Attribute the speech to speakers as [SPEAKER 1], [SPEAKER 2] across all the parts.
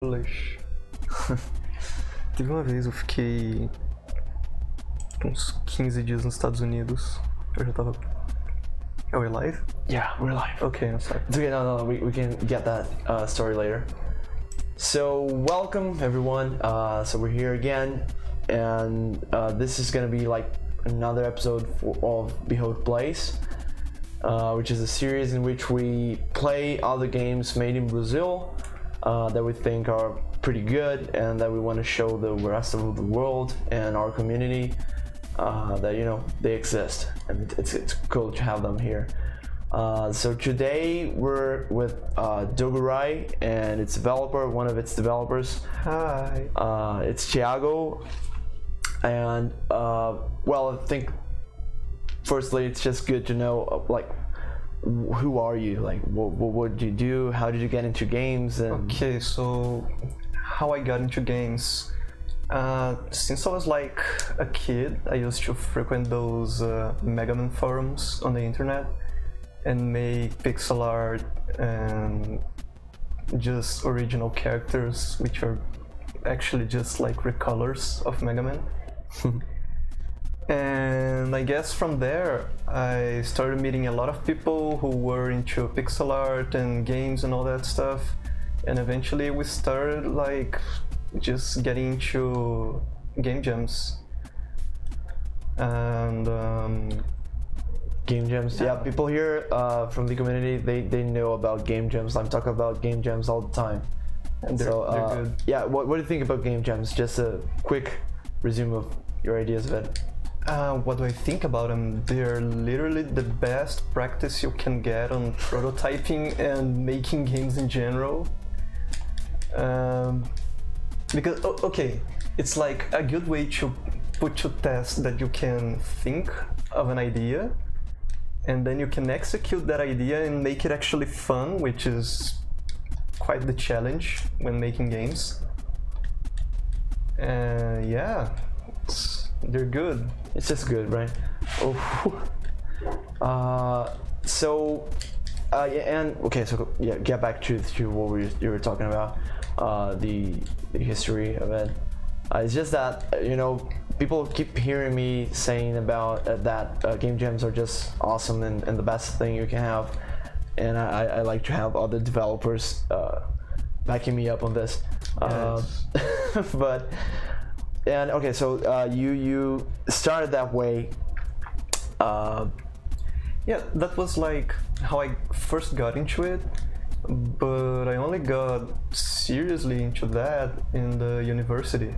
[SPEAKER 1] English. Teve uma vez eu fiquei uns 15 dias nos Estados Unidos. Eu já tava. Are we live?
[SPEAKER 2] Yeah, we're live.
[SPEAKER 1] Okay, I'm sorry.
[SPEAKER 2] It's okay, no, we can get that story later. So, welcome everyone. So we're here again, and this is gonna be like another episode of Behold Plays, which is a series in which we play other games made in Brazil that we think are pretty good and that we want to show the rest of the world and our community that, you know, they exist, and it's cool to have them here. So today we're with Dogurai and its developer, one of its developers.
[SPEAKER 1] Hi.
[SPEAKER 2] It's Thiago, and well, I think firstly it's just good to know like who are you, like what do you do, how did you get into games? And
[SPEAKER 1] Okay, so how I got into games. Since I was like a kid, I used to frequent those Mega Man forums on the internet and make pixel art and just original characters, which are actually just like recolors of Mega Man. And I guess from there I started meeting a lot of people who were into pixel art and games and all that stuff, and eventually we started like just getting into game jams. And
[SPEAKER 2] game jams, yeah, people here from the community, they know about game jams. I'm talking about game jams all the time.
[SPEAKER 1] and they're good.
[SPEAKER 2] Yeah, what do you think about game jams? Just a quick resume of your ideas of it.
[SPEAKER 1] What do I think about them? They're literally the best practice you can get on prototyping and making games in general. Because, okay, it's like a good way to put to test that you can think of an idea, and then you can execute that idea and make it actually fun, which is quite the challenge when making games. Yeah, they're good.
[SPEAKER 2] It's just good, right? Oh. Yeah, and okay, so yeah, get back to what you were talking about, the history of it. It's just that, you know, people keep hearing me saying about that game jams are just awesome and the best thing you can have, and I like to have other developers backing me up on this.
[SPEAKER 1] Yes.
[SPEAKER 2] But. And okay, so you started that way.
[SPEAKER 1] Yeah, that was like how I first got into it, but I only got seriously into that in the university.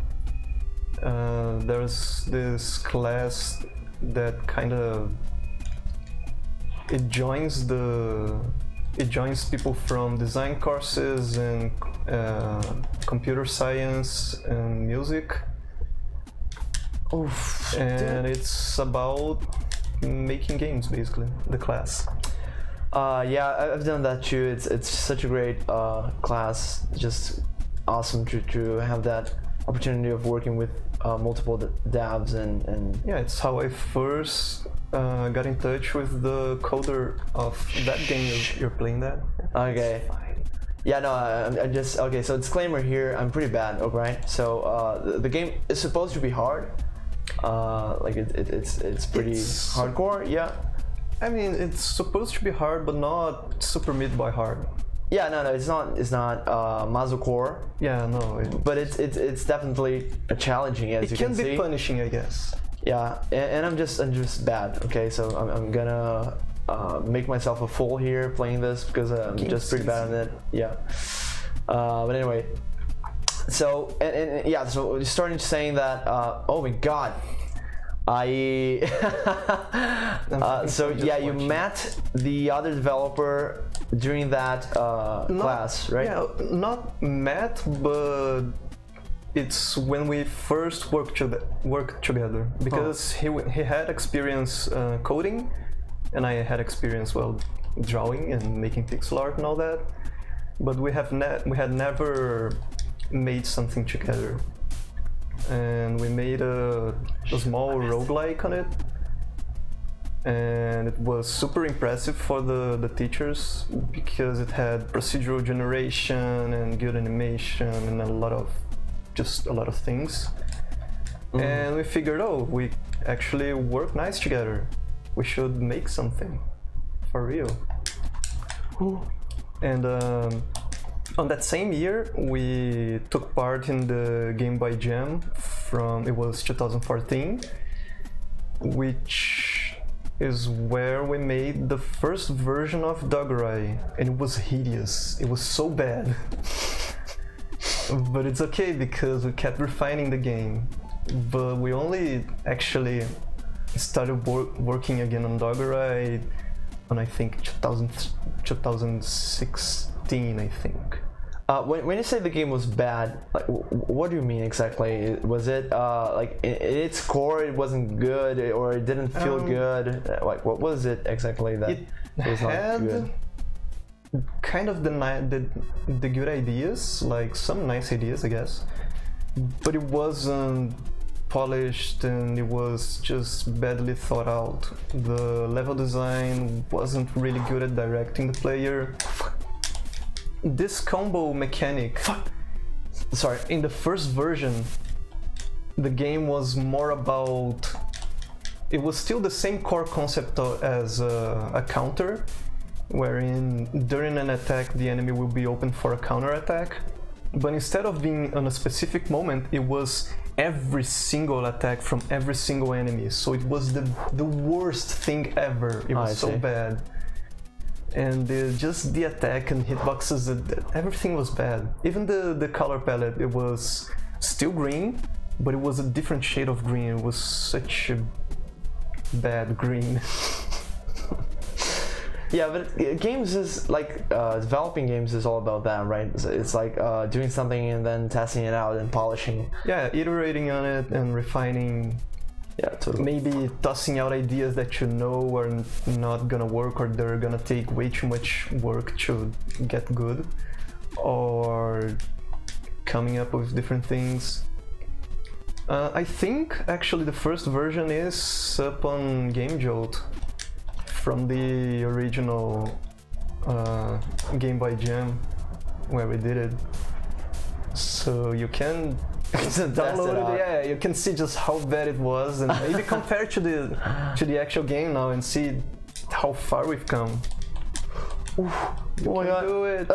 [SPEAKER 1] There's this class that kind of it joins people from design courses and computer science and music.
[SPEAKER 2] Oof,
[SPEAKER 1] And it's about making games, basically, the class.
[SPEAKER 2] Yeah, I've done that too. It's such a great class. Just awesome to have that opportunity of working with multiple devs and
[SPEAKER 1] Yeah, it's how I first got in touch with the coder of that game you're playing that.
[SPEAKER 2] Okay. Yeah, no, I'm just okay. So disclaimer here, I'm pretty bad. Okay, right? So the game is supposed to be hard. Like it's pretty hardcore. Yeah.
[SPEAKER 1] I mean, it's supposed to be hard, but not super mid by hard.
[SPEAKER 2] Yeah, no, it's not Mazocore.
[SPEAKER 1] Yeah, no.
[SPEAKER 2] But it's definitely challenging, as you can see.
[SPEAKER 1] It can be punishing, I guess.
[SPEAKER 2] Yeah, and I'm just bad. Okay, so I'm gonna make myself a fool here playing this because I'm just pretty bad at it. Yeah. But anyway. So and yeah, so you started saying that. Oh my God, so yeah, you met the other developer during that class, right?
[SPEAKER 1] Yeah, not met, but it's when we first worked together because he had experience coding, and I had experience drawing and making pixel art and all that, but we had never made something together, and we made a small roguelike on it, and it was super impressive for the teachers because it had procedural generation and good animation and a lot of things. And we figured, oh, we actually work nice together. We should make something for real. And on that same year, we took part in the Game Boy Jam it was 2014, which is where we made the first version of Dogurai, and it was hideous. It was so bad. But it's okay because we kept refining the game. But we only actually started working again on Dogurai on, I think, 2016, I think.
[SPEAKER 2] When you say the game was bad, like, what do you mean exactly? Was it like in its core it wasn't good, or it didn't feel good? Like, what was it exactly that was not good?
[SPEAKER 1] Kind of the good ideas, like some nice ideas, I guess, but it wasn't polished and it was just badly thought out. The level design wasn't really good at directing the player. This combo mechanic, in the first version, the game was more about, it was still the same core concept as a counter, wherein during an attack the enemy will be open for a counter attack, but instead of being on a specific moment, it was every single attack from every single enemy. So it was the worst thing ever. It was so bad. And just the attack and hitboxes, everything was bad. Even the color palette, it was still green, but it was a different shade of green. It was such a bad green.
[SPEAKER 2] Yeah, but games is like, developing games is all about that, right? It's like doing something and then testing it out and polishing.
[SPEAKER 1] Yeah, iterating on it and refining.
[SPEAKER 2] Yeah, totally.
[SPEAKER 1] Maybe tossing out ideas that you know are not gonna work, or they're gonna take way too much work to get good, or coming up with different things. I think actually the first version is up on Game Jolt from the original Game Boy Jam where we did it. So you can download it. Yeah, you can see just how bad it was, and maybe compare to the actual game now and see how far we've come.
[SPEAKER 2] Oof, oh my god!
[SPEAKER 1] Do it.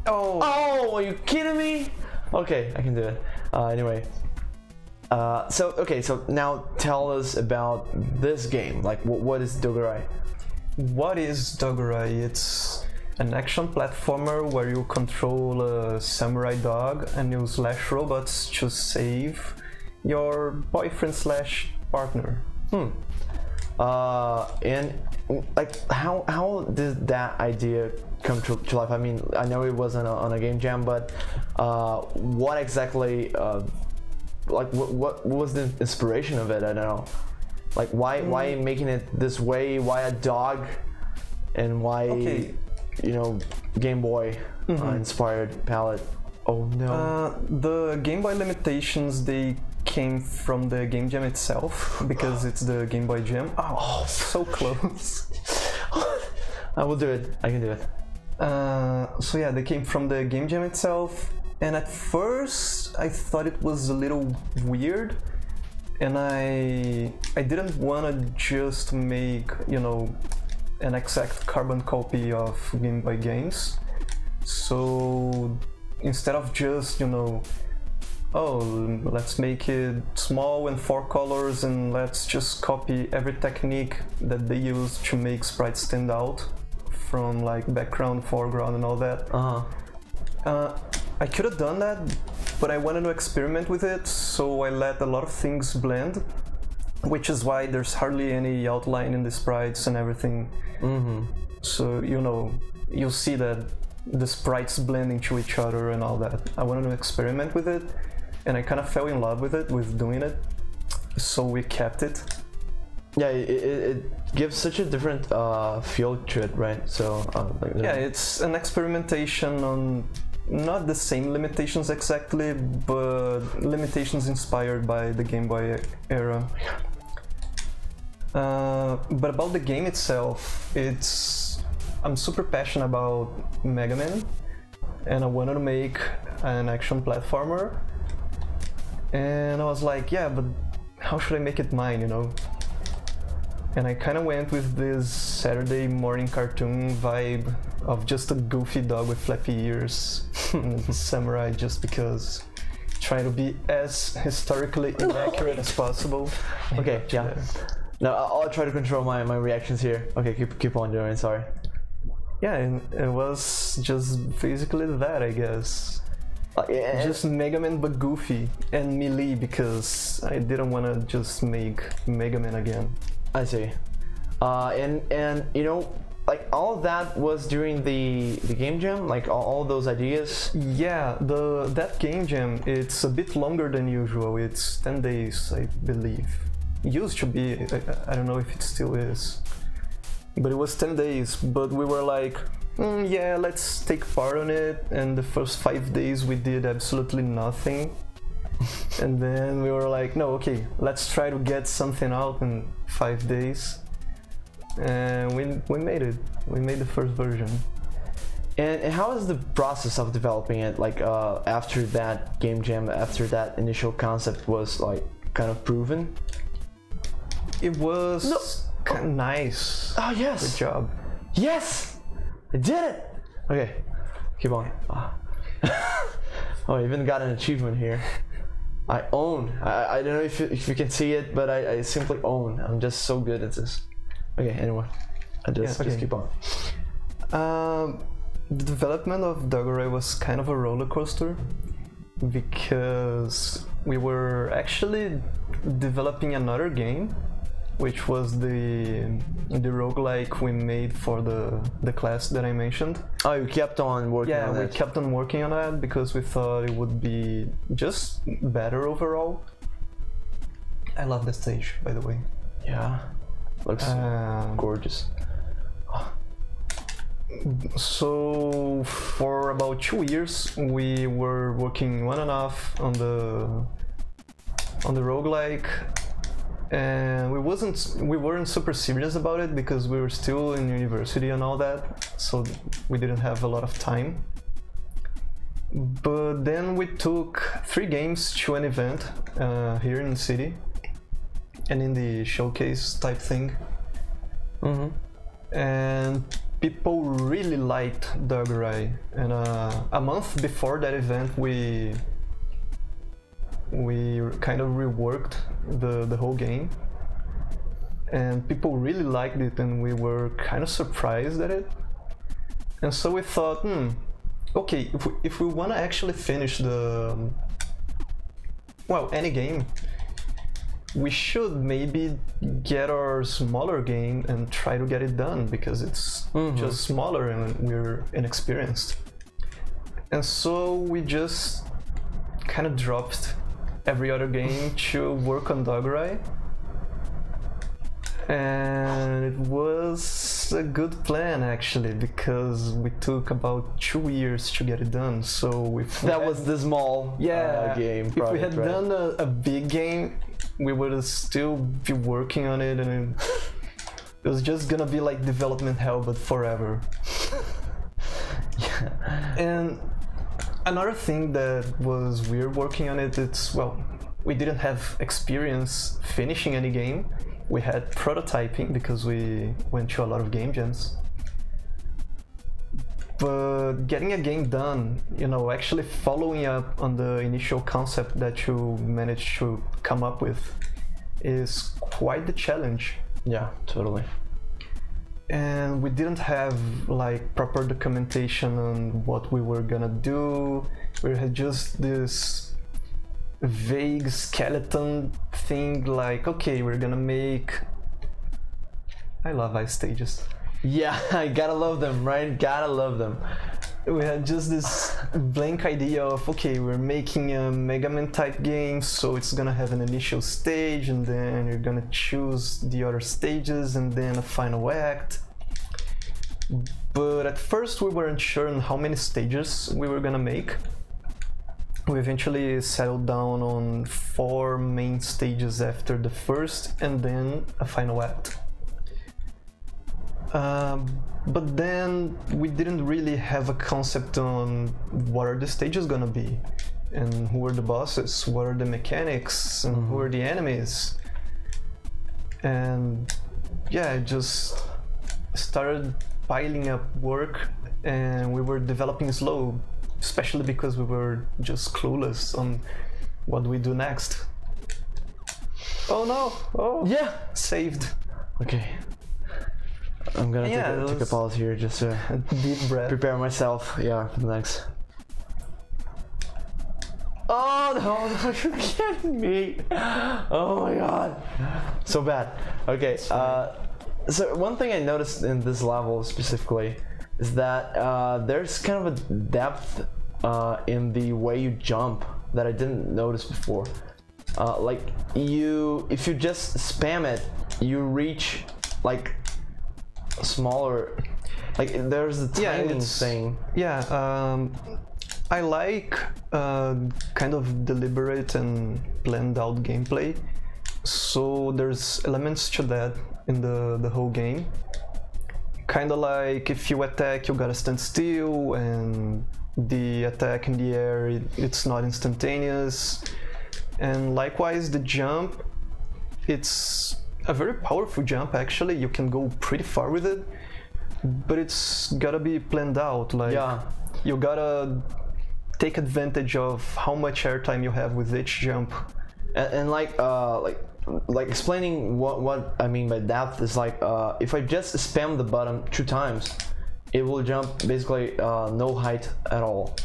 [SPEAKER 2] Oh, are you kidding me? Okay, I can do it. Anyway, so now tell us about this game. Like, what is Dogurai?
[SPEAKER 1] What is Dogurai? It's an action platformer where you control a samurai dog and you slash robots to save your boyfriend slash partner.
[SPEAKER 2] And like, how did that idea come to life? I mean, I know it wasn't on a game jam, but what exactly, like, what was the inspiration of it? I don't know. Like, why making it this way? Why a dog? And why, you know, Game Boy inspired palette? Oh no.
[SPEAKER 1] The Game Boy limitations, they came from the game jam itself, because it's the Game Boy Jam. Oh, so close.
[SPEAKER 2] I will do it. I can do it.
[SPEAKER 1] So yeah, they came from the game jam itself, and at first I thought it was a little weird, and I didn't want to just make, you know, an exact carbon copy of Game Boy games. So instead of just, you know, oh, let's make it small and 4 colors and let's just copy every technique that they use to make sprites stand out from like background, foreground and all that. I could have done that, but I wanted to experiment with it, so I let a lot of things blend, which is why there's hardly any outline in the sprites and everything. So, you know, you'll see that the sprites blend into each other and all that. I wanted to experiment with it, and I kind of fell in love with it, with doing it, so we kept it.
[SPEAKER 2] Yeah, it gives such a different feel to it, right? So
[SPEAKER 1] yeah, it's an experimentation on not the same limitations exactly, but limitations inspired by the Game Boy era. But about the game itself, I'm super passionate about Mega Man, and I wanted to make an action platformer. And I was like, yeah, but how should I make it mine, you know? And I kind of went with this Saturday morning cartoon vibe of just a goofy dog with flappy ears and samurai, just because trying to be as historically inaccurate as possible.
[SPEAKER 2] Okay, yeah. No, I'll try to control my reactions here. Okay, keep on doing. Sorry.
[SPEAKER 1] Yeah, and it was just basically that, I guess. Just Mega Man but goofy, and melee, because I didn't want to just make Mega Man again.
[SPEAKER 2] I see. And you know, like all of that was during the game jam, like all those ideas.
[SPEAKER 1] Yeah, that game jam, it's a bit longer than usual. It's 10 days, I believe. Used to be, I don't know if it still is, but it was 10 days. But we were like, yeah, let's take part on it. And the first 5 days we did absolutely nothing. And then we were like, no, okay, let's try to get something out in 5 days. And we made it. We made the first version.
[SPEAKER 2] And how is the process of developing it? Like after that game jam, after that initial concept was like kind of proven?
[SPEAKER 1] It was kind of nice.
[SPEAKER 2] Oh yes.
[SPEAKER 1] Good job.
[SPEAKER 2] Yes, I did it. Okay, keep on. Oh, I even got an achievement here. I own. I don't know if you can see it, but I simply own. I'm just so good at this. Okay, anyway, just keep on.
[SPEAKER 1] The development of Dogurai was kind of a roller coaster, because we were actually developing another game, which was the roguelike we made for the class that I mentioned.
[SPEAKER 2] Oh, you kept on working on that?
[SPEAKER 1] Yeah, we kept on working on that because we thought it would be just better overall. I love the stage, by the way.
[SPEAKER 2] Yeah, looks gorgeous.
[SPEAKER 1] So for about 2 years we were working on and off on the roguelike, and we weren't super serious about it because we were still in university and all that, so we didn't have a lot of time. But then we took 3 games to an event here in the city and in the showcase type thing. And people really liked Dogurai, and a month before that event we kind of reworked the whole game, and people really liked it, and we were kind of surprised at it. And so we thought, okay, if we want to actually finish any game, we should maybe get our smaller game and try to get it done, because it's just smaller and we're inexperienced. And so we just kind of dropped every other game to work on Dogurai. And it was a good plan, actually, because we took about 2 years to get it done. So if
[SPEAKER 2] that was the small game project,
[SPEAKER 1] if we had done a big game, we would still be working on it, and it was just gonna be like development hell, but forever. And another thing that was weird working on it, we didn't have experience finishing any game. We had prototyping because we went to a lot of game jams. But getting a game done, actually following up on the initial concept that you managed to come up with, is quite the challenge.
[SPEAKER 2] Yeah, totally.
[SPEAKER 1] And we didn't have like proper documentation on what we were gonna do. We had just this vague skeleton thing, like, okay, we're gonna make... I love ice stages.
[SPEAKER 2] Yeah, I gotta love them, right? Gotta love them.
[SPEAKER 1] We had just this blank idea of, okay, we're making a Mega Man type game, so it's gonna have an initial stage, and then you're gonna choose the other stages, and then a final act. But at first we weren't sure on how many stages we were gonna make. we eventually settled down on 4 main stages after the first, and then a final act. But then we didn't really have a concept on what are the stages gonna be, and who are the bosses, what are the mechanics, and who are the enemies. And yeah, it just started piling up work, and we were developing slow, especially because we were just clueless on what we do next. Oh no! Oh
[SPEAKER 2] Yeah!
[SPEAKER 1] Saved.
[SPEAKER 2] Okay. I'm gonna take a pause here just to
[SPEAKER 1] deep breath.
[SPEAKER 2] prepare myself. Yeah, for the next. Oh no, you're kidding me! Oh my god, so bad. Okay, so one thing I noticed in this level specifically is that there's kind of a depth in the way you jump that I didn't notice before. Like if you just spam it, you reach like smaller, like there's a tiny thing.
[SPEAKER 1] Yeah, I like kind of deliberate and planned out gameplay, so there's elements to that in the whole game. Kind of like if you attack, you gotta stand still, and the attack in the air, it's not instantaneous. And likewise, the jump, it's a very powerful jump actually. You can go pretty far with it, but it's gotta be planned out. Like, you gotta take advantage of how much airtime you have with each jump.
[SPEAKER 2] And like explaining what I mean by depth is like if I just spam the button 2 times, it will jump basically no height at all.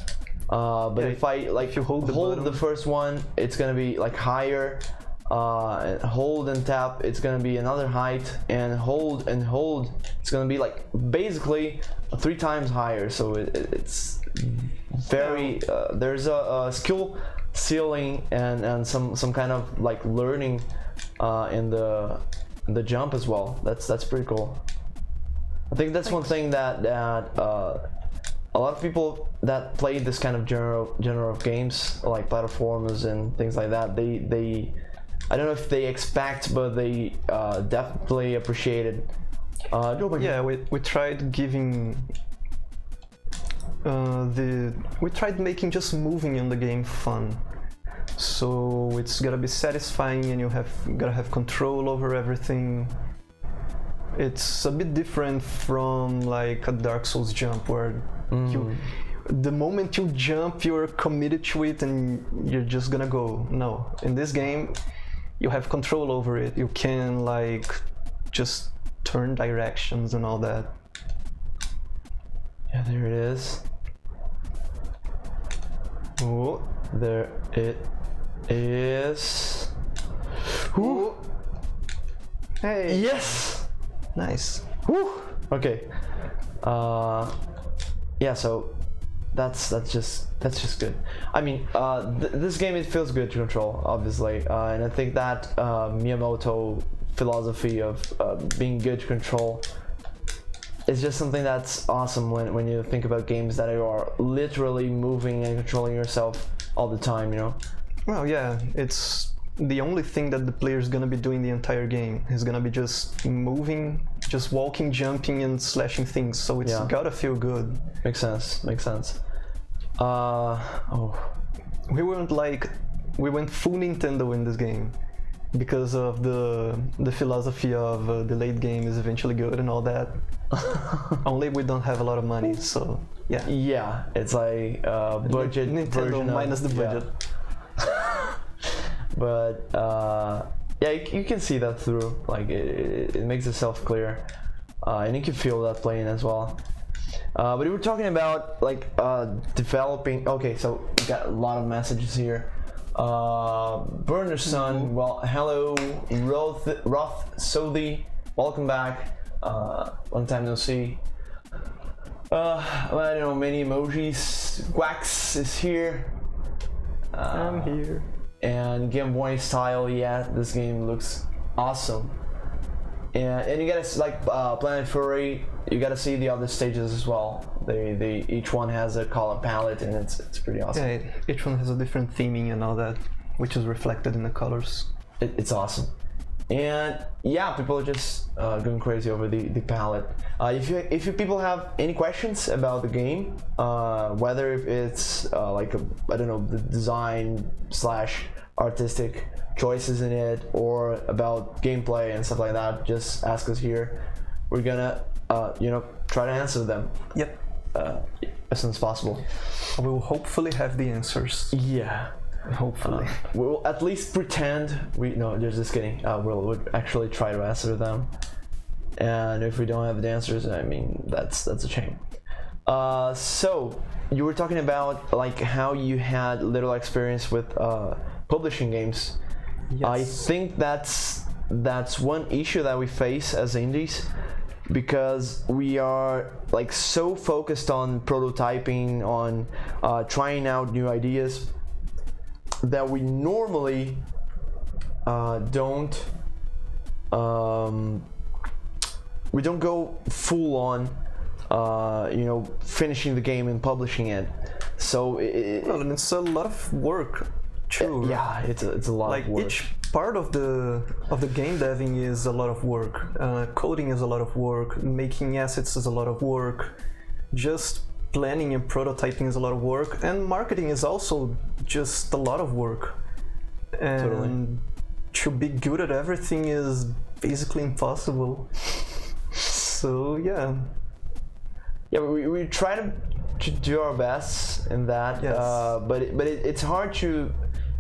[SPEAKER 2] But if I if you hold the first one, it's gonna be like higher. Hold and tap, it's gonna be another height, and hold, it's gonna be like basically 3 times higher. So it's very there's a skill ceiling and some kind of like learning in the jump as well. That's pretty cool. I think that's one thing that a lot of people that play this kind of genre of games, like platformers and things like that, they I don't know if they expect, but they definitely appreciate it.
[SPEAKER 1] Yeah, we tried giving we tried making just moving in the game fun. So it's gotta be satisfying, and you gotta have control over everything. It's a bit different from like a Dark Souls jump where the moment you jump, you're committed to it and you're just gonna go. No, in this game, you have control over it. You can like just turn directions and all that.
[SPEAKER 2] Yeah, there it is.
[SPEAKER 1] Oh,
[SPEAKER 2] there it is. Ooh.
[SPEAKER 1] Hey.
[SPEAKER 2] Yes.
[SPEAKER 1] Nice.
[SPEAKER 2] Woo. Okay. Yeah. So that's just good. I mean, this game, it feels good to control, obviously, and I think that Miyamoto philosophy of being good to control is just something that's awesome when you think about games that you are literally moving and controlling yourself all the time, you know?
[SPEAKER 1] Well, yeah, it's the only thing that the player's gonna be doing the entire game. He's gonna be just moving, just walking, jumping, and slashing things, so it's gotta feel good.
[SPEAKER 2] Makes sense, makes sense.
[SPEAKER 1] We went full Nintendo in this game because of the philosophy of the late game is eventually good and all that. Only we don't have a lot of money, so yeah.
[SPEAKER 2] Yeah, it's like budget
[SPEAKER 1] Nintendo minus the budget.
[SPEAKER 2] But yeah, you can see that through. Like it makes itself clear, and you can feel that playing as well. But we were talking about like developing. Okay, so we got a lot of messages here. Burner Sun, well, hello, Roth Sodi, welcome back. Long time no see. Well, I don't know, many emojis. Wax is here.
[SPEAKER 1] I'm here.
[SPEAKER 2] And Game Boy style, yeah, this game looks awesome. And you guys like Planet Furry, you gotta see the other stages as well. They each one has a color palette, and it's pretty awesome.
[SPEAKER 1] Yeah, each one has a different theming and all that, which is reflected in the colors.
[SPEAKER 2] It's awesome. And yeah, people are just going crazy over the palette. If you people have any questions about the game, whether it's like I don't know, the design / artistic choices in it, or about gameplay and stuff like that, just ask us here. We're gonna try to answer them.
[SPEAKER 1] Yep.
[SPEAKER 2] As soon as possible.
[SPEAKER 1] We will hopefully have the answers.
[SPEAKER 2] Yeah.
[SPEAKER 1] Hopefully.
[SPEAKER 2] We'll at least pretend no, just kidding. We'll actually try to answer them. And if we don't have the answers, I mean, that's a shame. So you were talking about like how you had little experience with publishing games.
[SPEAKER 1] Yes.
[SPEAKER 2] I think that's one issue that we face as indies, because we are like so focused on prototyping, on trying out new ideas, that we normally don't go full on finishing the game and publishing it. So
[SPEAKER 1] and it's a lot of work too.
[SPEAKER 2] Yeah, it's a lot
[SPEAKER 1] like
[SPEAKER 2] of work.
[SPEAKER 1] Each part of the game deving is a lot of work. Coding is a lot of work. Making assets is a lot of work. Just planning and prototyping is a lot of work, and marketing is also just a lot of work. And
[SPEAKER 2] Totally.
[SPEAKER 1] To be good at everything is basically impossible. So yeah.
[SPEAKER 2] Yeah, we try to do our best in that.
[SPEAKER 1] Yes.
[SPEAKER 2] But it's hard to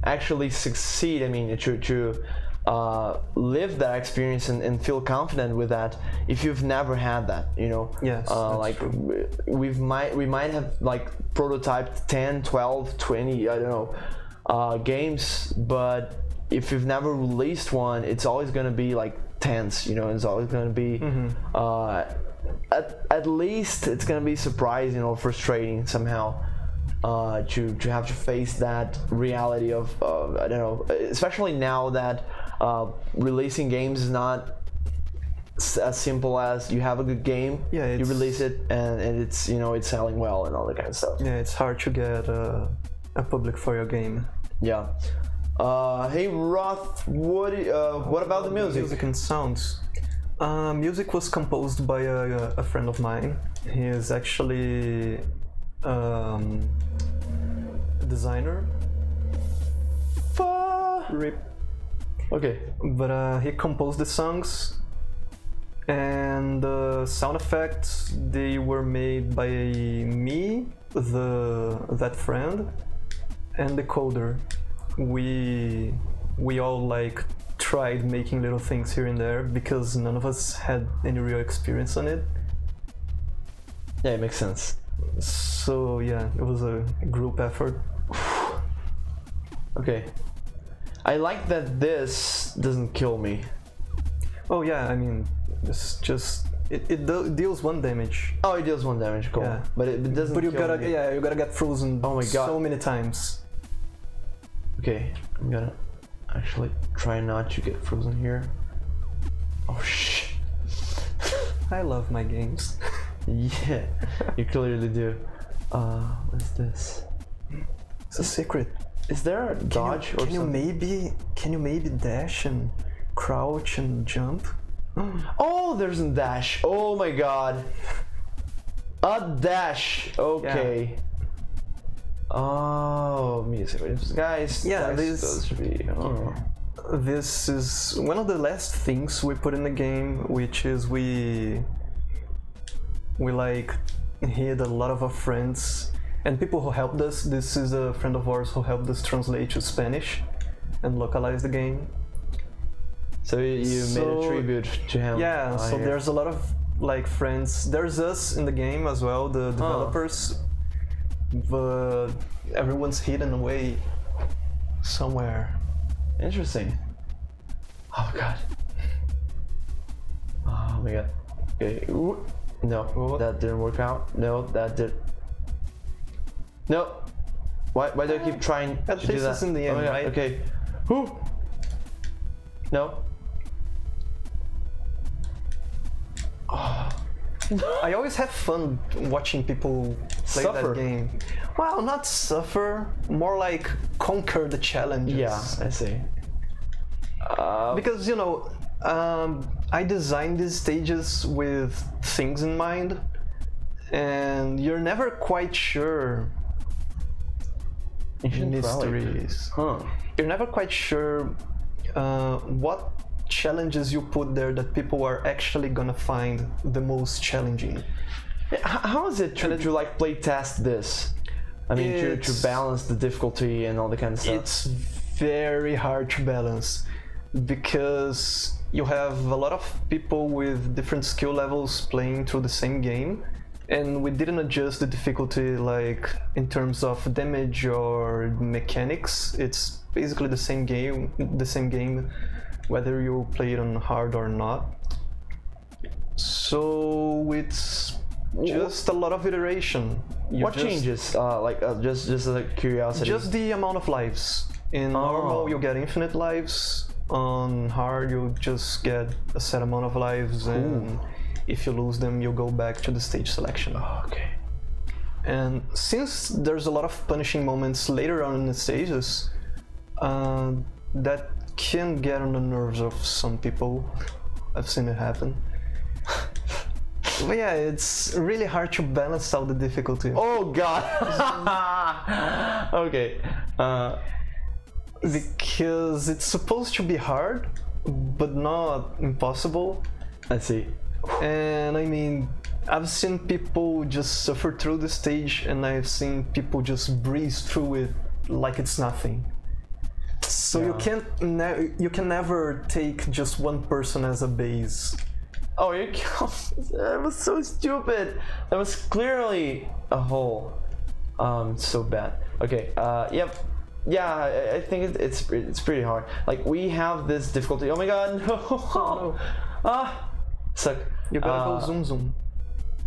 [SPEAKER 2] actually succeed. I mean, to live that experience and feel confident with that if you've never had that,
[SPEAKER 1] Yes,
[SPEAKER 2] like
[SPEAKER 1] true.
[SPEAKER 2] we might have like prototyped 10, 12, 20, I don't know, games, but if you've never released one, it's always going to be like tense, it's always going to be at least it's going to be surprising or frustrating somehow. To have to face that reality of I don't know, especially now that releasing games is not as simple as you have a good game, you release it and it's it's selling well and all that kind of stuff.
[SPEAKER 1] Yeah, it's hard to get a public for your game.
[SPEAKER 2] Yeah. Hey Roth, what about the music?
[SPEAKER 1] Music and sounds. Music was composed by a friend of mine. He is actually a designer. Rip.
[SPEAKER 2] Okay.
[SPEAKER 1] But he composed the songs, and the sound effects, they were made by me, that friend, and the coder. We all like tried making little things here and there because none of us had any real experience on it.
[SPEAKER 2] Yeah, it makes sense.
[SPEAKER 1] So yeah, it was a group effort.
[SPEAKER 2] Okay. I like that this doesn't kill me.
[SPEAKER 1] Oh yeah, I mean, it's just it deals 1 damage.
[SPEAKER 2] Oh, it deals 1 damage. Cool.
[SPEAKER 1] Yeah.
[SPEAKER 2] But it doesn't.
[SPEAKER 1] But you
[SPEAKER 2] kill me.
[SPEAKER 1] you gotta get frozen.
[SPEAKER 2] Oh my god.
[SPEAKER 1] So many times.
[SPEAKER 2] Okay, I'm gonna actually try not to get frozen here. Oh shit.
[SPEAKER 1] I love my games.
[SPEAKER 2] Yeah, you clearly do. What's this?
[SPEAKER 1] It's a secret.
[SPEAKER 2] Is there a dodge or something?
[SPEAKER 1] Can you maybe dash and crouch and jump?
[SPEAKER 2] Oh, there's a dash. Oh my god. A dash. Okay. Yeah. Oh, music. Guys,
[SPEAKER 1] yeah,
[SPEAKER 2] this should be. Oh.
[SPEAKER 1] This is one of the last things we put in the game, which is we like hid a lot of our friends and people who helped us. This is a friend of ours who helped us translate to Spanish and localize the game.
[SPEAKER 2] So you made a tribute to him.
[SPEAKER 1] Yeah, so there's a lot of like friends. There's us in the game as well, the developers, but everyone's hidden away somewhere.
[SPEAKER 2] Interesting. Oh god. Oh my god. Okay. Ooh. No, that didn't work out. No, that did. No. Why do I keep trying to do that?
[SPEAKER 1] In the end, right?
[SPEAKER 2] Okay. Whoo. No. Oh.
[SPEAKER 1] I always have fun watching people play
[SPEAKER 2] Suffer.
[SPEAKER 1] that game. Well, not suffer, more like conquer the challenges.
[SPEAKER 2] Yeah, I see.
[SPEAKER 1] Because, you know, I designed these stages with things in mind, and you're never quite sure. Mysteries.
[SPEAKER 2] Huh.
[SPEAKER 1] You're never quite sure what challenges you put there that people are actually gonna find the most challenging.
[SPEAKER 2] How is it to like play test this? I mean, to balance the difficulty and all the kind of stuff.
[SPEAKER 1] It's very hard to balance because you have a lot of people with different skill levels playing through the same game, and we didn't adjust the difficulty like in terms of damage or mechanics. It's basically the same game whether you play it on hard or not. So it's just a lot of iteration.
[SPEAKER 2] What changes? Just as a curiosity.
[SPEAKER 1] Just the amount of lives. In normal, you get infinite lives. On hard, you just get a set amount of lives, and if you lose them, you go back to the stage selection.
[SPEAKER 2] Oh, okay.
[SPEAKER 1] And since there's a lot of punishing moments later on in the stages, that can get on the nerves of some people. I've seen it happen. But yeah, it's really hard to balance out the difficulty.
[SPEAKER 2] Oh god. Okay.
[SPEAKER 1] Because it's supposed to be hard, but not impossible.
[SPEAKER 2] I see.
[SPEAKER 1] And I mean, I've seen people just suffer through the stage, and I've seen people just breeze through it like it's nothing. So you can never take just one person as a base.
[SPEAKER 2] Oh, you can't. That was so stupid. That was clearly a hole. So bad. Okay. Yep. Yeah, I think it's pretty hard. Like we have this difficulty. Oh my god, no!
[SPEAKER 1] Oh, no.
[SPEAKER 2] Suck.
[SPEAKER 1] You gotta go zoom zoom.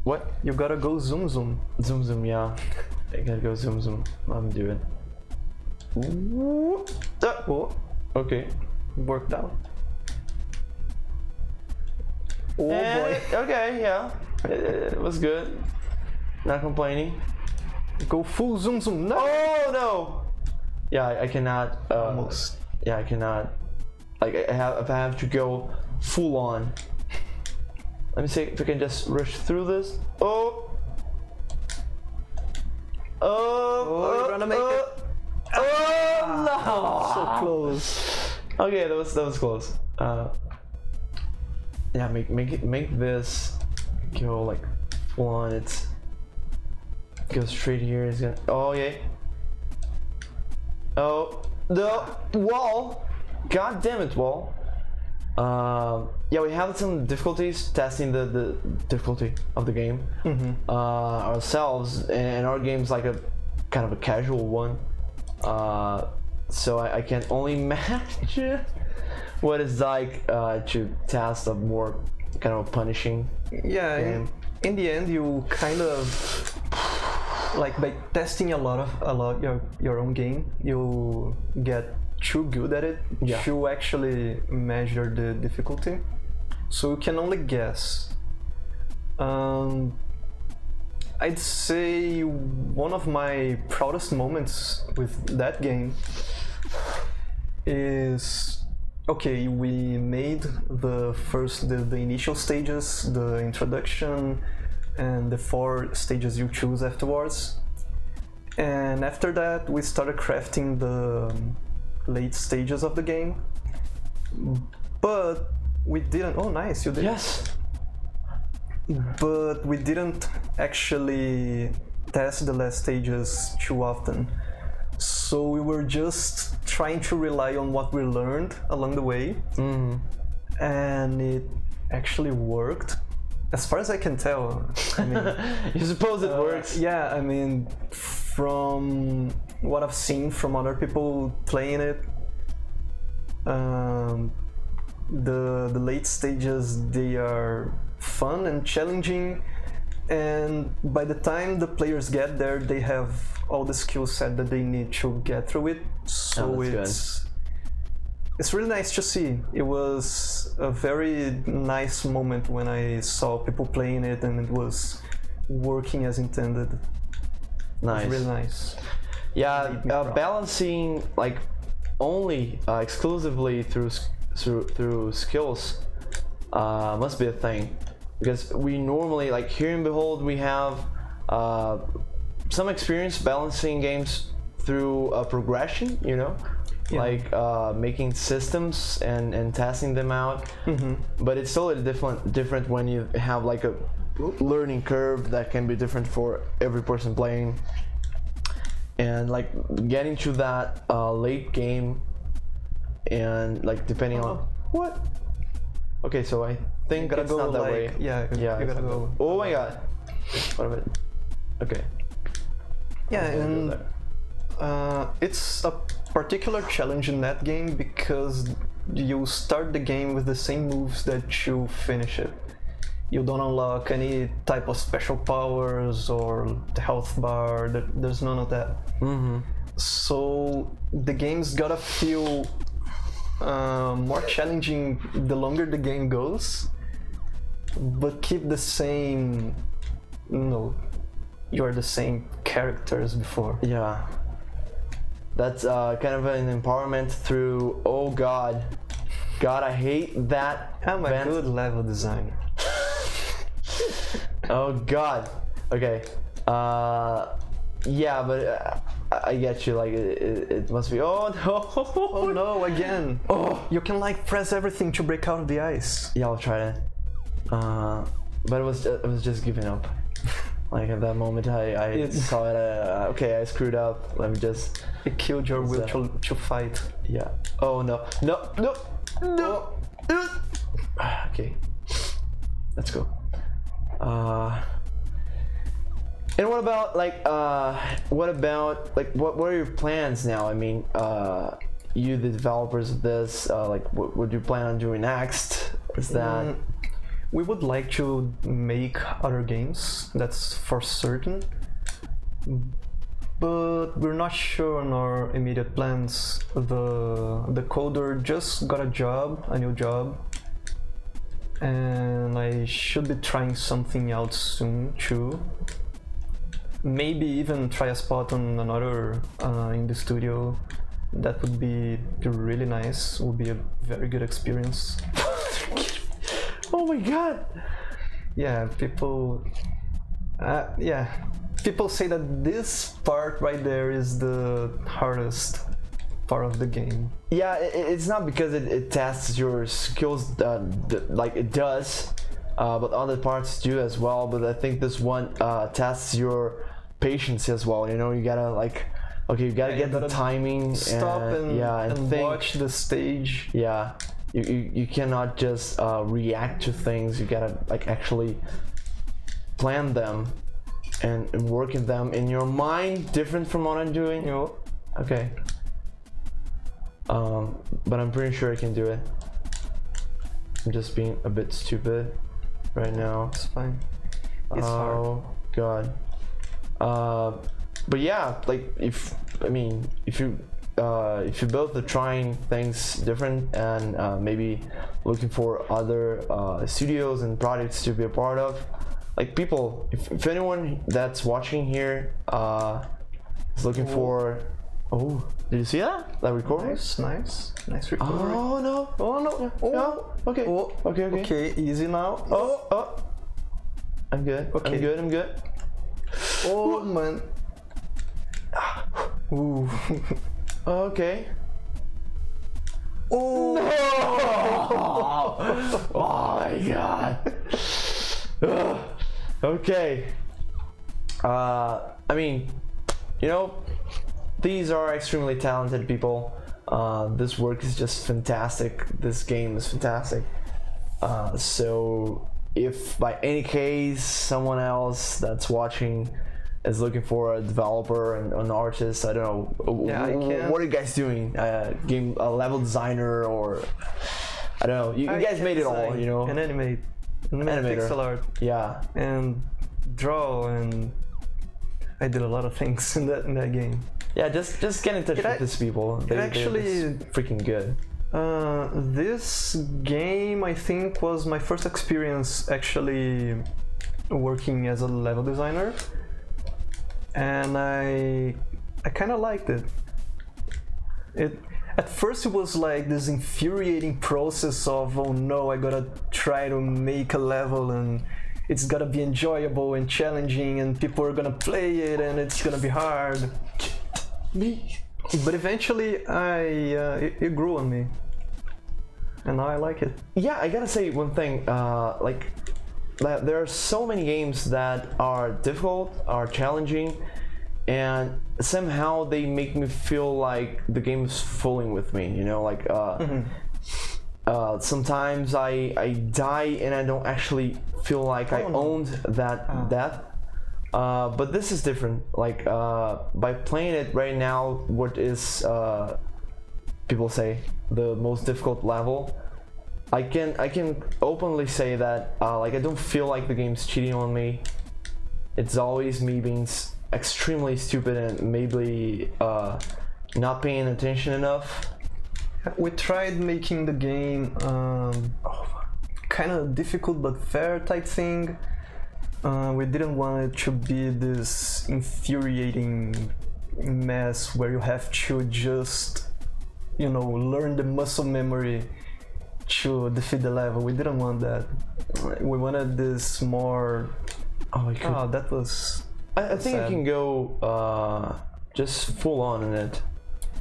[SPEAKER 2] What?
[SPEAKER 1] You gotta go zoom zoom.
[SPEAKER 2] Zoom zoom, yeah. I gotta go zoom zoom. I'm doing it.
[SPEAKER 1] Oh,
[SPEAKER 2] okay.
[SPEAKER 1] Worked out. Oh
[SPEAKER 2] And,
[SPEAKER 1] boy.
[SPEAKER 2] okay, yeah. It was good. Not complaining.
[SPEAKER 1] Go full zoom zoom. No!
[SPEAKER 2] Oh no! Yeah, I cannot.
[SPEAKER 1] Almost.
[SPEAKER 2] Yeah, I cannot. Like if I have to go full on. Let me see if we can just rush through this. Oh.
[SPEAKER 1] Oh, you're gonna make it.
[SPEAKER 2] Oh no!
[SPEAKER 1] So close.
[SPEAKER 2] Okay, that was close. Yeah, make this go like full on. It's go straight here. It's gonna. Oh yeah. Oh the wall! God damn it, wall! Yeah, we have some difficulties testing the difficulty of the game ourselves, and our game's like a kind of a casual one. So I can only imagine what it's like to test a more kind of punishing
[SPEAKER 1] Yeah,
[SPEAKER 2] game.
[SPEAKER 1] in the end, you kind of like by testing a lot your own game, you get too good at it to actually measure the difficulty. So you can only guess. I'd say one of my proudest moments with that game is, okay, we made the initial stages, the introduction, and the 4 stages you choose afterwards. And after that, we started crafting the late stages of the game. But we didn't. Oh, nice, you did.
[SPEAKER 2] Yes.
[SPEAKER 1] But we didn't actually test the last stages too often. So we were just trying to rely on what we learned along the way. And it actually worked. As far as I can tell. I mean,
[SPEAKER 2] You suppose it works?
[SPEAKER 1] yeah, I mean, from what I've seen from other people playing it, the late stages, they are fun and challenging, and by the time the players get there, they have all the skill set that they need to get through it. So it's really nice to see. It was a very nice moment when I saw people playing it and it was working as intended.
[SPEAKER 2] Nice.
[SPEAKER 1] It was really nice.
[SPEAKER 2] Yeah, balancing like only exclusively through skills must be a thing, because we normally, like here in Behold, we have some experience balancing games through progression, you know. Yeah. Like making systems and testing them out. But it's totally different when you have like a learning curve that can be different for every person playing, and like getting to that late game, and like depending on what. Okay, so I think it's not that way.
[SPEAKER 1] Yeah, you gotta go.
[SPEAKER 2] Oh my god. What of it? Okay.
[SPEAKER 1] Yeah, and it's a particular challenge in that game because you start the game with the same moves that you finish it. You don't unlock any type of special powers or the health bar. There's none of that. So the game's gotta feel more challenging the longer the game goes, but keep the same, you know, you are the same character as before.
[SPEAKER 2] Yeah. That's kind of an empowerment through, oh god, I hate that.
[SPEAKER 1] I'm a good level designer.
[SPEAKER 2] Oh god. Okay. Yeah, but I get you. Like it must be. Oh no!
[SPEAKER 1] Oh no! Again!
[SPEAKER 2] Oh,
[SPEAKER 1] you can like press everything to break out of the ice.
[SPEAKER 2] Yeah, I'll try that. But it was just giving up. Like at that moment, I saw it. Okay, I screwed up. Let me just.
[SPEAKER 1] It killed your will to fight.
[SPEAKER 2] Yeah. Oh no! No! No! No! Okay. Let's go. And what about like what are your plans now? I mean, you the developers of this, like what do you plan on doing next? Is that
[SPEAKER 1] we would like to make other games, that's for certain, but we're not sure on our immediate plans. The coder just got a new job, and I should be trying something out soon too. Maybe even try a spot on another in the studio. That would be really nice. Would be a very good experience.
[SPEAKER 2] Oh my god!
[SPEAKER 1] Yeah, people say that this part right there is the hardest part of the game.
[SPEAKER 2] Yeah, it's not because it tests your skills like it does, but other parts do as well. But I think this one tests your patience as well. You know, you gotta like, okay, you gotta get the timing.
[SPEAKER 1] Stop and
[SPEAKER 2] think,
[SPEAKER 1] watch the stage.
[SPEAKER 2] Yeah, you cannot just react to things. You gotta like actually plan them and work in them in your mind, different from what I'm doing.
[SPEAKER 1] You know?
[SPEAKER 2] Okay. But I'm pretty sure I can do it. I'm just being a bit stupid right now.
[SPEAKER 1] It's fine. It's hard.
[SPEAKER 2] Oh god. But yeah, like if you both are trying things different and maybe looking for other studios and projects to be a part of, like people, if anyone that's watching here is looking for. Oh, did you see that? That recording?
[SPEAKER 1] Nice recording.
[SPEAKER 2] Oh no!
[SPEAKER 1] Oh no! Oh
[SPEAKER 2] no! Okay.
[SPEAKER 1] Oh, okay. Okay, easy now.
[SPEAKER 2] Oh. I'm good. Okay. I'm good.
[SPEAKER 1] Oh man. Ooh.
[SPEAKER 2] Okay.
[SPEAKER 1] Oh.
[SPEAKER 2] No! Oh my god. Okay. I mean, you know, these are extremely talented people. This work is just fantastic. This game is fantastic. So if by any case someone else that's watching is looking for a developer and an artist, I don't know, what are you guys doing? A level designer, or I don't know. You guys made it all, you know.
[SPEAKER 1] And animator, pixel art,
[SPEAKER 2] yeah,
[SPEAKER 1] and draw, and I did a lot of things in that game.
[SPEAKER 2] Yeah, just get in touch with these people. They're freaking good.
[SPEAKER 1] This game, I think, was my first experience actually working as a level designer, and I kind of liked it. At first it was like this infuriating process of, oh no, I gotta try to make a level and it's gotta be enjoyable and challenging and people are gonna play it and it's gonna be hard. But eventually it grew on me. And now I like it.
[SPEAKER 2] Yeah, I gotta say one thing, like, there are so many games that are difficult, are challenging, and somehow they make me feel like the game is fooling with me, you know, like, sometimes I die and I don't actually feel like I owned that death. But this is different, like, by playing it right now, what is, people say, the most difficult level, I can openly say that, like, I don't feel like the game's cheating on me. It's always me being extremely stupid and maybe not paying attention enough.
[SPEAKER 1] We tried making the game kind of difficult but fair type thing. We didn't want it to be this infuriating mess where you have to just, you know, learn the muscle memory to defeat the level. We didn't want that. We wanted this more. Oh, that was.
[SPEAKER 2] I think
[SPEAKER 1] sad.
[SPEAKER 2] I can go just full on in it.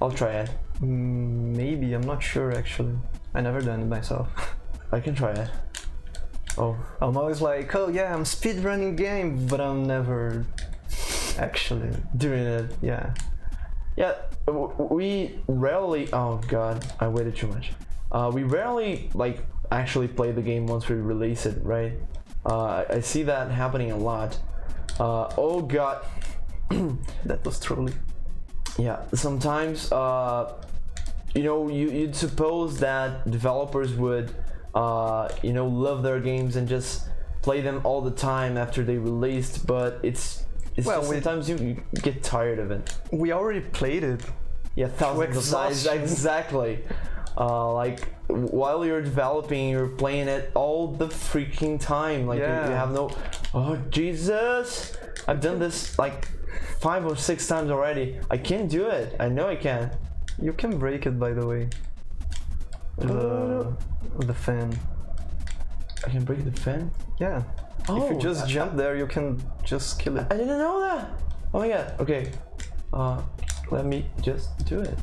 [SPEAKER 2] I'll try it.
[SPEAKER 1] Maybe, I'm not sure actually. I never done it myself.
[SPEAKER 2] I can try it. Oh,
[SPEAKER 1] I'm always like, oh yeah, I'm speedrunning game, but I'm never actually
[SPEAKER 2] doing it.
[SPEAKER 1] Yeah.
[SPEAKER 2] Yeah, we rarely. Oh god, I waited too much. We rarely like actually play the game once we release it, right? I see that happening a lot. Oh god,
[SPEAKER 1] that was truly.
[SPEAKER 2] Yeah, sometimes you know, you'd suppose that developers would you know, love their games and just play them all the time after they released, but it's well, just sometimes you get tired of it.
[SPEAKER 1] We already played it.
[SPEAKER 2] Yeah, thousands of times. Exactly. Like, while you're developing, you're playing it all the freaking time. Like,
[SPEAKER 1] yeah.
[SPEAKER 2] You have no. Oh Jesus! I've done this like 5 or 6 times already. I can't do it. I know I can.
[SPEAKER 1] You can break it, by the way. The fan.
[SPEAKER 2] I can break the fan?
[SPEAKER 1] Yeah.
[SPEAKER 2] Oh,
[SPEAKER 1] if you just jump there, you can just kill it.
[SPEAKER 2] I didn't know that. Oh my god. Okay. Let me just do it.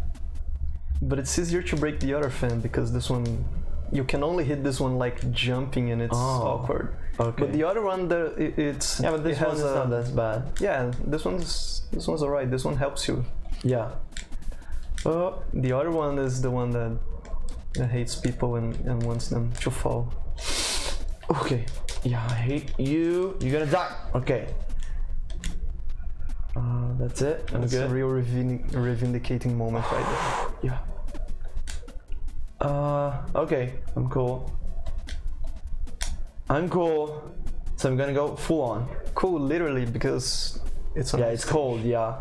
[SPEAKER 1] But it's easier to break the other fan because this one, you can only hit this one like jumping and it's awkward.
[SPEAKER 2] Okay.
[SPEAKER 1] But the other one, it's
[SPEAKER 2] yeah, but this one is not that bad.
[SPEAKER 1] Yeah, this one's alright. This one helps you.
[SPEAKER 2] Yeah.
[SPEAKER 1] The other one is the one that hates people and wants them to fall.
[SPEAKER 2] Okay. Yeah, I hate you. You're gonna die. Okay. That's it. I'm
[SPEAKER 1] That's
[SPEAKER 2] good.
[SPEAKER 1] a real reivindicating moment right
[SPEAKER 2] there. Yeah. Okay. I'm cool. I'm cool. So I'm gonna go full on.
[SPEAKER 1] Cool, literally, because it's
[SPEAKER 2] yeah, it's cold. Yeah.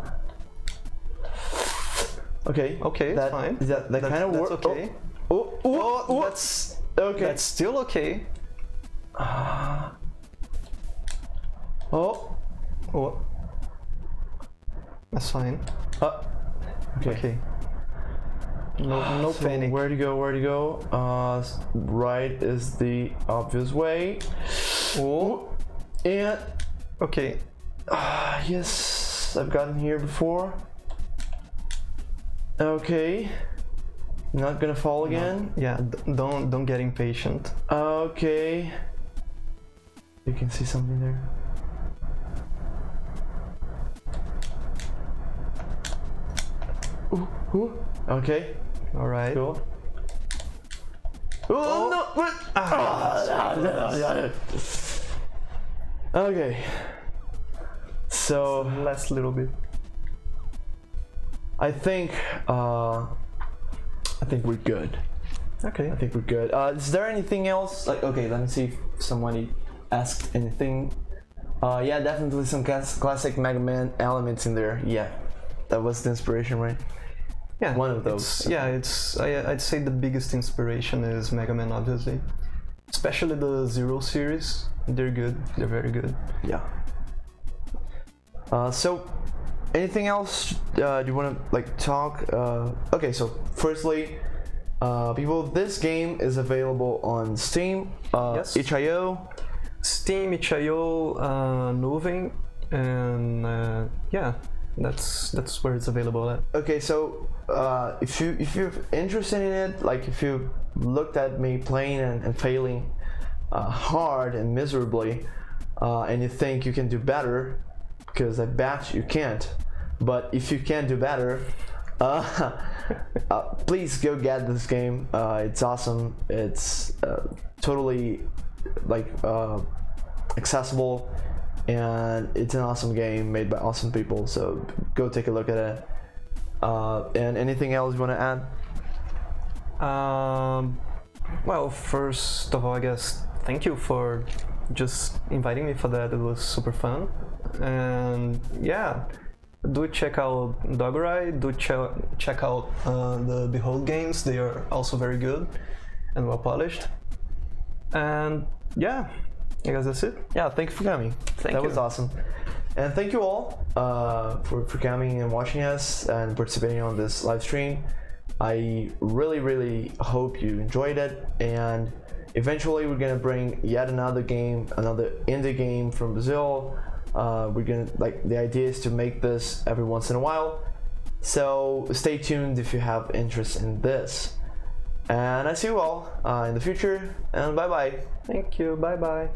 [SPEAKER 2] Okay.
[SPEAKER 1] Okay,
[SPEAKER 2] that's
[SPEAKER 1] fine.
[SPEAKER 2] That kind of works.
[SPEAKER 1] Okay.
[SPEAKER 2] Oh,
[SPEAKER 1] that's
[SPEAKER 2] okay.
[SPEAKER 1] That's still okay.
[SPEAKER 2] Oh.
[SPEAKER 1] That's fine. Okay. No
[SPEAKER 2] so
[SPEAKER 1] panic.
[SPEAKER 2] Where to go? Right is the obvious way.
[SPEAKER 1] Oh.
[SPEAKER 2] And
[SPEAKER 1] okay.
[SPEAKER 2] Yes, I've gotten here before. Okay. Not gonna fall again.
[SPEAKER 1] No. Yeah. Don't get impatient.
[SPEAKER 2] Okay. You can see something there. Ooh. Okay.
[SPEAKER 1] All right.
[SPEAKER 2] Cool. Oh no! What? Okay. So
[SPEAKER 1] last little bit.
[SPEAKER 2] I think we're good.
[SPEAKER 1] Okay.
[SPEAKER 2] I think we're good. Is there anything else? Like, okay, let me see if somebody asked anything. Yeah, definitely some classic Mega Man elements in there. Yeah, that was the inspiration, right?
[SPEAKER 1] Yeah,
[SPEAKER 2] one of those.
[SPEAKER 1] I'd say the biggest inspiration is Mega Man, obviously, especially the Zero series. They're good. They're very good.
[SPEAKER 2] Yeah. So, anything else? Do you want to like talk? Okay, so firstly, people, this game is available on Steam,
[SPEAKER 1] Yes.
[SPEAKER 2] itch.io.
[SPEAKER 1] Steam, itch.io, Nuvem, and yeah, that's where it's available at.
[SPEAKER 2] Okay, so if you're interested in it, like if you looked at me playing and failing hard and miserably, and you think you can do better, because I bet you can't. But if you can do better, please go get this game. It's awesome. It's totally like accessible, and it's an awesome game made by awesome people. So go take a look at it. And anything else you want to add?
[SPEAKER 1] Well, first of all, I guess thank you for just inviting me for that. It was super fun, and yeah, do check out Dogurai. Do check out the Behold games. They are also very good and well polished. And yeah, I guess that's it.
[SPEAKER 2] Yeah, thank you for coming.
[SPEAKER 1] Thank
[SPEAKER 2] that
[SPEAKER 1] you.
[SPEAKER 2] was awesome. And thank you all for coming and watching us and participating on this live stream. I really hope you enjoyed it, and eventually we're gonna bring yet another game, another indie game from Brazil. We're gonna, like, the idea is to make this every once in a while, so stay tuned if you have interest in this. And I see you all in the future, and bye bye.
[SPEAKER 1] Thank you. Bye bye.